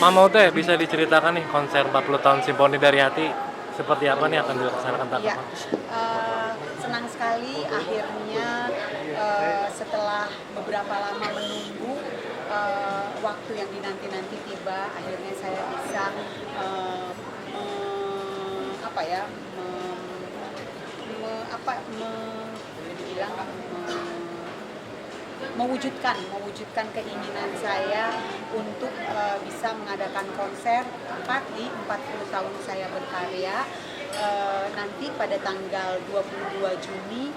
Mama Teh, bisa diceritakan nih konser 40 tahun Simponi dari Hati seperti apa nih akan dilaksanakan tak Ya, kapan? senang sekali akhirnya setelah beberapa lama menunggu waktu yang dinanti-nanti tiba, akhirnya saya bisa apa ya, dibilang mewujudkan keinginan saya untuk bisa mengadakan konser tepat di 40 tahun saya berkarya nanti pada tanggal 22 Juni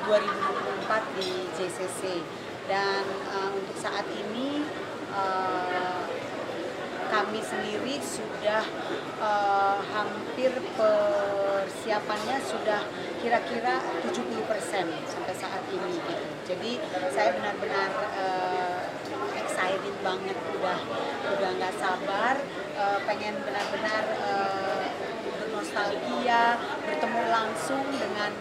2024 di JCC. Dan untuk saat ini kami sendiri sudah hampir persiapannya sudah kira-kira 70% sampai saat ini gitu. Jadi saya benar-benar excited banget, udah nggak sabar, pengen benar-benar bernostalgia, bertemu langsung dengan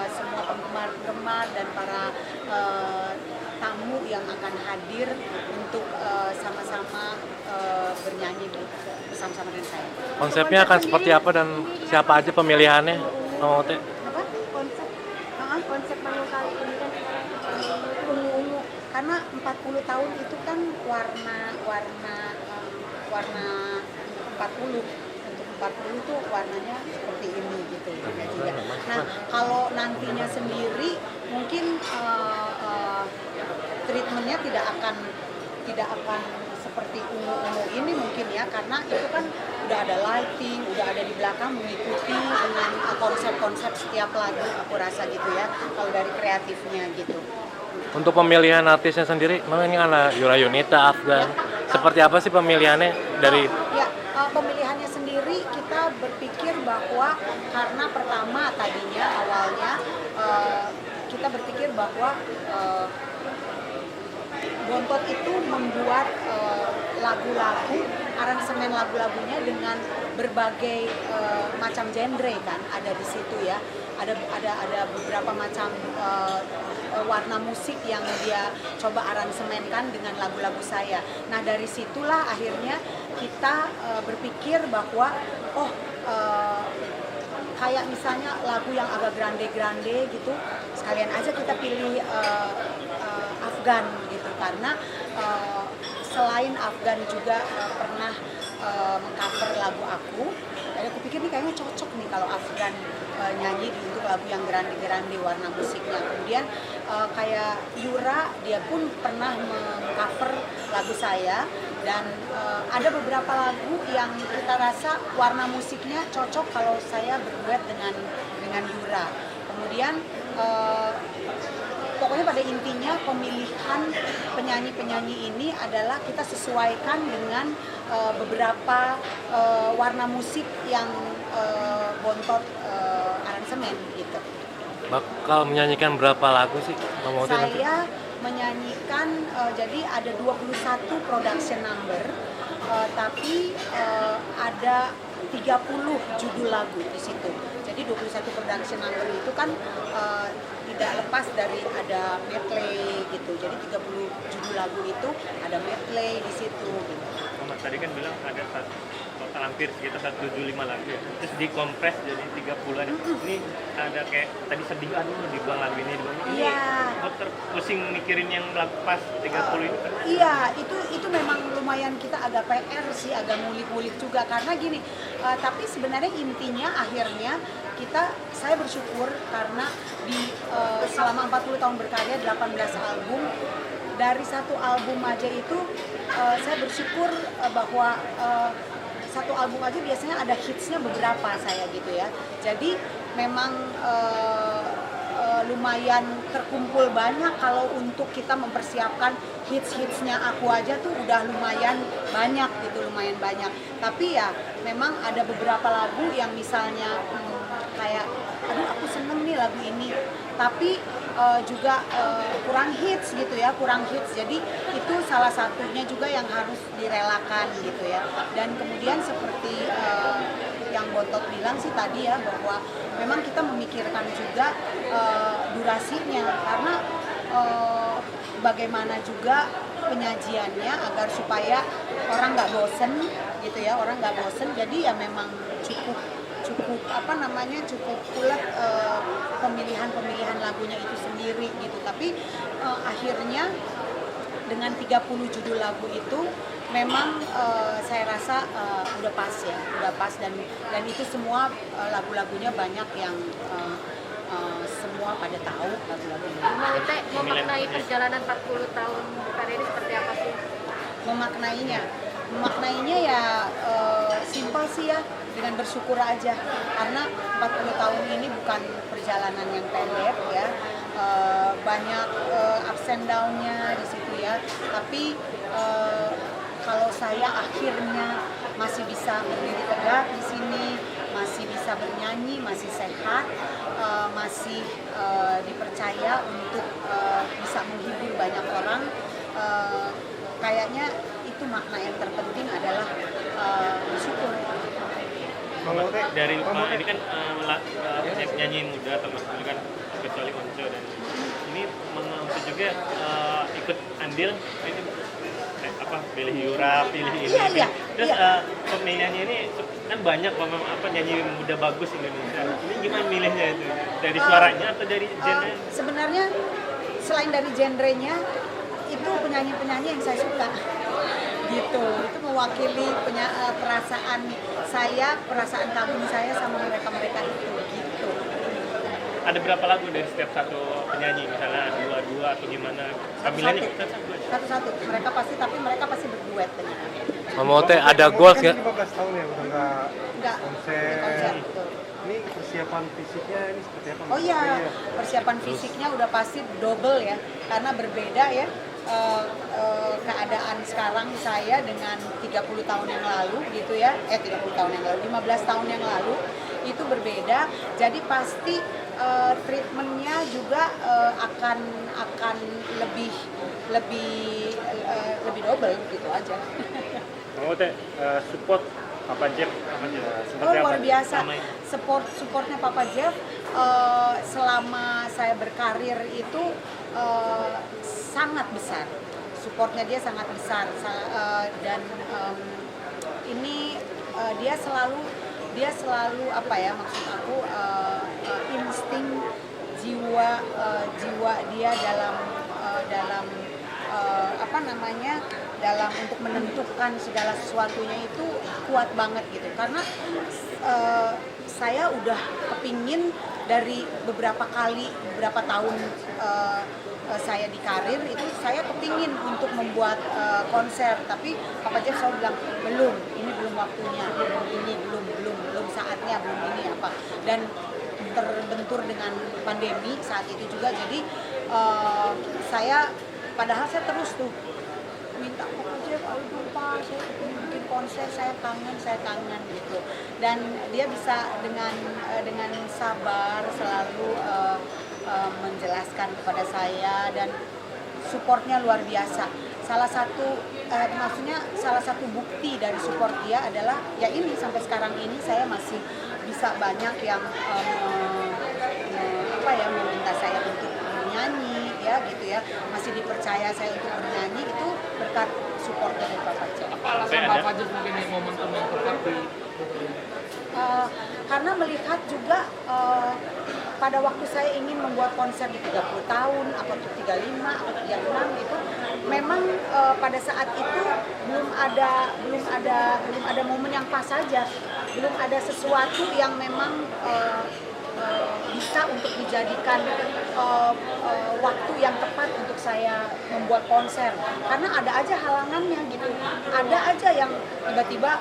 semua penggemar-penggemar dan para tamu yang akan hadir untuk sama-sama bernyanyi bersama-sama dengan saya. Konsepnya akan seperti apa dan siapa aja pemilihannya, Mama Teh? Apa? Konsep manggung kali ini kan Ungu-ungu, karena 40 tahun itu kan warna 40. Untuk 40 tuh warnanya seperti ini gitu. Nah, kalau nantinya sendiri mungkin treatmentnya tidak akan seperti ungu-ungu ini mungkin ya, karena itu kan udah ada lighting, udah ada di belakang mengikuti dengan konsep-konsep setiap lagu, aku rasa gitu ya, kalau dari kreatifnya gitu. Untuk pemilihan artisnya sendiri, memang ini ada Yura Yunita, Afgan. Seperti apa sih pemilihannya dari Pemilihannya sendiri kita berpikir bahwa karena pertama tadinya awalnya kita berpikir bahwa Bontot itu membuat lagu-lagu, aransemen lagu-lagunya dengan berbagai macam genre kan ada di situ ya. Ada beberapa macam warna musik yang dia coba aransemenkan dengan lagu-lagu saya. Nah, dari situlah akhirnya kita berpikir bahwa kayak misalnya lagu yang agak grande gitu, sekalian aja kita pilih Afgan gitu, karena selain Afgan juga pernah mengcover lagu aku. Dan aku pikir nih kayaknya cocok nih kalau Afgan nyanyi untuk lagu yang grande warna musiknya. Kemudian kayak Yura, dia pun pernah mengcover lagu saya, dan ada beberapa lagu yang kita rasa warna musiknya cocok kalau saya berduet dengan Yura. Kemudian pokoknya pada intinya pemilihan penyanyi-penyanyi ini adalah kita sesuaikan dengan beberapa warna musik yang Bontot aransemen gitu. bakal menyanyikan berapa lagu sih, Mama Teh nanti? Saya menyanyikan jadi ada 21 production number, tapi ada 30 judul lagu di situ. Jadi 21 production number itu kan tidak lepas dari ada medley gitu. Jadi 30 judul lagu itu ada medley di situ gitu. Mas tadi kan bilang ada total hampir sekitar 175 lagu ya. Terus dikompres jadi 30-an. Ini ada kayak tadi sedih, aduh dibuang lagu ini, dibuang ini. Iya. Dokter pusing mikirin yang lagu pas 30 ini kan. Iya, itu memang lumayan kita agak PR sih, agak ngulik-ngulik juga karena gini. Tapi sebenarnya intinya akhirnya saya bersyukur karena di selama 40 tahun berkarya 18 album, dari satu album aja itu saya bersyukur bahwa satu album aja biasanya ada hitsnya beberapa saya gitu ya. Jadi memang lumayan terkumpul banyak kalau untuk kita mempersiapkan hits-hitsnya aku aja tuh udah lumayan banyak gitu, lumayan banyak. Tapi ya memang ada beberapa lagu yang misalnya kayak aduh aku seneng nih lagu ini, tapi juga kurang hits gitu ya, kurang hits. Jadi itu salah satunya juga yang harus direlakan gitu ya. Dan kemudian seperti yang Bontot bilang sih tadi ya, bahwa memang kita memikirkan juga durasinya, karena bagaimana juga penyajiannya agar supaya orang nggak bosen gitu ya, orang nggak bosen. Jadi ya memang cukup cukup ulet pemilihan lagunya itu sendiri gitu. Tapi akhirnya dengan 30 judul lagu itu memang saya rasa udah pas dan itu semua lagu-lagunya banyak yang semua pada tahu lagu-lagunya. Mau Teh memaknai perjalanan 40 tahun karir ini seperti apa sih? Memaknainya ya simpel sih ya, dengan bersyukur aja karena 40 tahun ini bukan perjalanan yang pendek ya, banyak ups and down-nya di situ ya, tapi kalau saya akhirnya masih bisa berdiri tegak di sini, masih bisa bernyanyi, masih sehat, masih dipercaya untuk bisa menghibur banyak orang, kayaknya itu makna yang terpenting adalah bersyukur. Dari ini kan penyanyi muda termasuk ini kan kecuali Once dan ini Once juga ikut andil ini pilih Yura, pilih ini. Iya. Terus pemilihannya ini kan banyak nyanyi muda bagus Indonesia. Ini gimana milihnya itu? Dari suaranya atau dari genre? Sebenarnya selain dari genrenya itu penyanyi-penyanyi yang saya suka. Gitu, itu mewakili perasaan saya, perasaan kagum saya sama mereka-mereka itu gitu. Ada berapa lagu dari setiap satu penyanyi, misalnya dua atau gimana? Tampilannya Satu-satu. Mereka pasti berduet penyanyi. Mama Teh ada goals nggak? 15 tahun ya udah nggak konser. Betul. Ini persiapan fisiknya ini seperti apa? Oh iya, persiapan fisiknya udah pasti double ya, karena berbeda ya. Keadaan sekarang saya dengan 30 tahun yang lalu gitu ya, 30 tahun yang lalu, 15 tahun yang lalu itu berbeda, jadi pasti treatmentnya juga akan lebih double gitu aja. Mau Teh support Papa Jeff Oh luar biasa, supportnya Papa Jeff selama saya berkarir itu sangat besar, supportnya dia sangat besar dan ini dia selalu apa ya, maksud aku insting jiwa dia dalam dalam untuk menentukan segala sesuatunya itu kuat banget gitu, karena saya udah kepingin dari beberapa tahun saya di karir itu saya kepingin untuk membuat konser, tapi Papa Jeff selalu bilang ini belum waktunya, belum saatnya, belum ini apa, dan terbentur dengan pandemi saat itu juga, jadi padahal saya terus tuh minta Papa Jeff, aduh Pak, saya ingin bikin konser, saya kangen gitu, dan dia bisa dengan sabar selalu menjelaskan kepada saya, dan supportnya luar biasa. Salah satu bukti dari support dia adalah ya ini, sampai sekarang ini saya masih bisa banyak yang meminta saya untuk bernyanyi ya gitu ya, masih dipercaya saya untuk bernyanyi, itu berkat support dari Papa Jeff. Apa alasan Papa Jeff mungkin ini momentum yang tepat di karena melihat juga pada waktu saya ingin membuat konser di 30 tahun atau 35 atau 36 itu memang pada saat itu belum ada momen yang pas saja, belum ada sesuatu yang memang bisa untuk dijadikan waktu yang tepat untuk saya membuat konser, karena ada aja halangannya gitu, ada aja yang tiba-tiba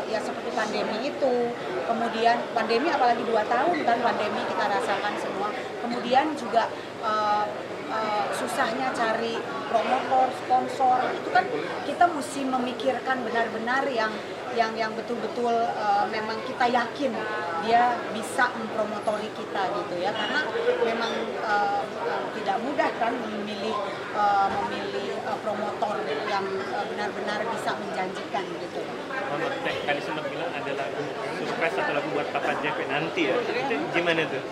ya seperti pandemi itu, kemudian pandemi apalagi 2 tahun kan pandemi kita rasakan semua, kemudian juga susahnya cari promotor, sponsor, itu kan kita mesti memikirkan benar-benar yang betul-betul memang kita yakin dia bisa mempromotori kita gitu ya, karena memang tidak mudah kan memilih promotor yang benar-benar bisa menjanjikan gitu. Mama Teh tadi sempat bilang ada lagu surprise atau lagu buat Papa Jeff nanti ya, itu gimana tuh?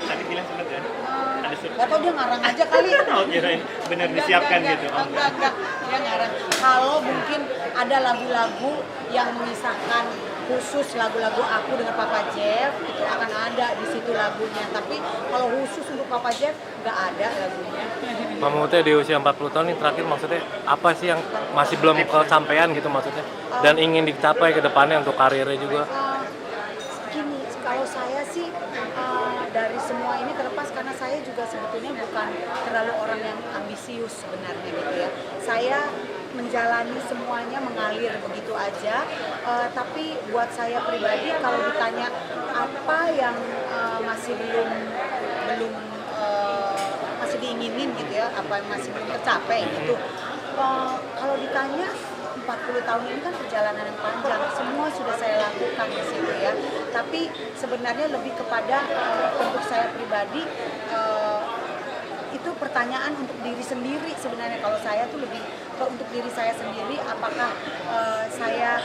Tadi bilang sempat ya, ada Gak tau dia ngarang aja kali. Oh, kirain benar disiapkan gitu. Oh, Enggak. Dia ngarang. Kalau mungkin ada lagu-lagu yang mengisahkan khusus lagu-lagu aku dengan Papa Jeff, itu akan ada di situ lagunya. Tapi kalau khusus untuk Papa Jeff, nggak ada lagunya. Mama Uta di usia 40 tahun ini terakhir maksudnya apa sih yang masih belum kesampaian gitu maksudnya? Dan ingin dicapai ke depannya untuk karirnya juga? Gini, kalau saya sih dari semua ini terlepas karena saya juga sebetulnya bukan terlalu orang yang ambisius sebenarnya gitu ya. Saya menjalani semuanya mengalir begitu aja. Tapi buat saya pribadi kalau ditanya apa yang masih belum masih diinginin gitu ya, apa yang masih belum tercapai gitu. Kalau ditanya 40 tahun ini kan perjalanan yang panjang, semua sudah saya lakukan di situ ya. Tapi sebenarnya lebih kepada untuk saya pribadi itu pertanyaan untuk diri sendiri sebenarnya. Kalau saya tuh lebih untuk diri saya sendiri, apakah saya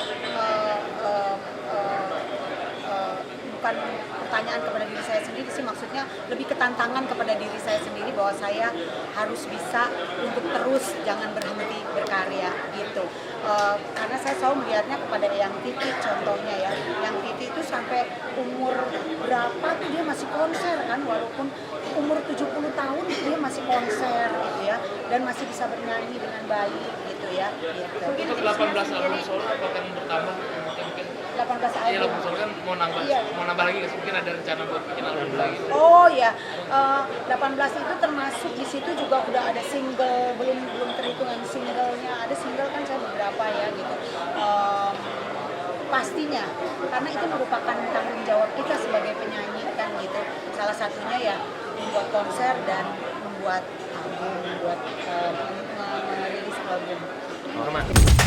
bukan pertanyaan kepada diri saya sendiri sih, maksudnya lebih ketantangan kepada diri saya sendiri bahwa saya harus bisa untuk terus jangan berhenti berkarya gitu. Karena saya selalu melihatnya kepada Eyang Titi contohnya ya. Yang Titi itu sampai umur berapa tuh dia masih konser kan, walaupun umur 70 tahun dia masih konser gitu ya, dan masih bisa bernyanyi dengan baik gitu ya. Gitu. Untuk 18 album solo apakah bertambah mungkin 18 iya album. album solo kan mau nambah Iya. mau nambah lagi nggak sih? Mungkin ada rencana buat bikin album lagi. Oh ya, 18 itu termasuk di situ juga udah ada single, belum terhitung yang singlenya. Ada single kan saya beberapa ya gitu. Pastinya, karena itu merupakan tanggung jawab kita sebagai penyanyi kan gitu. Salah satunya ya membuat konser dan membuat album, merilis album. Hormat.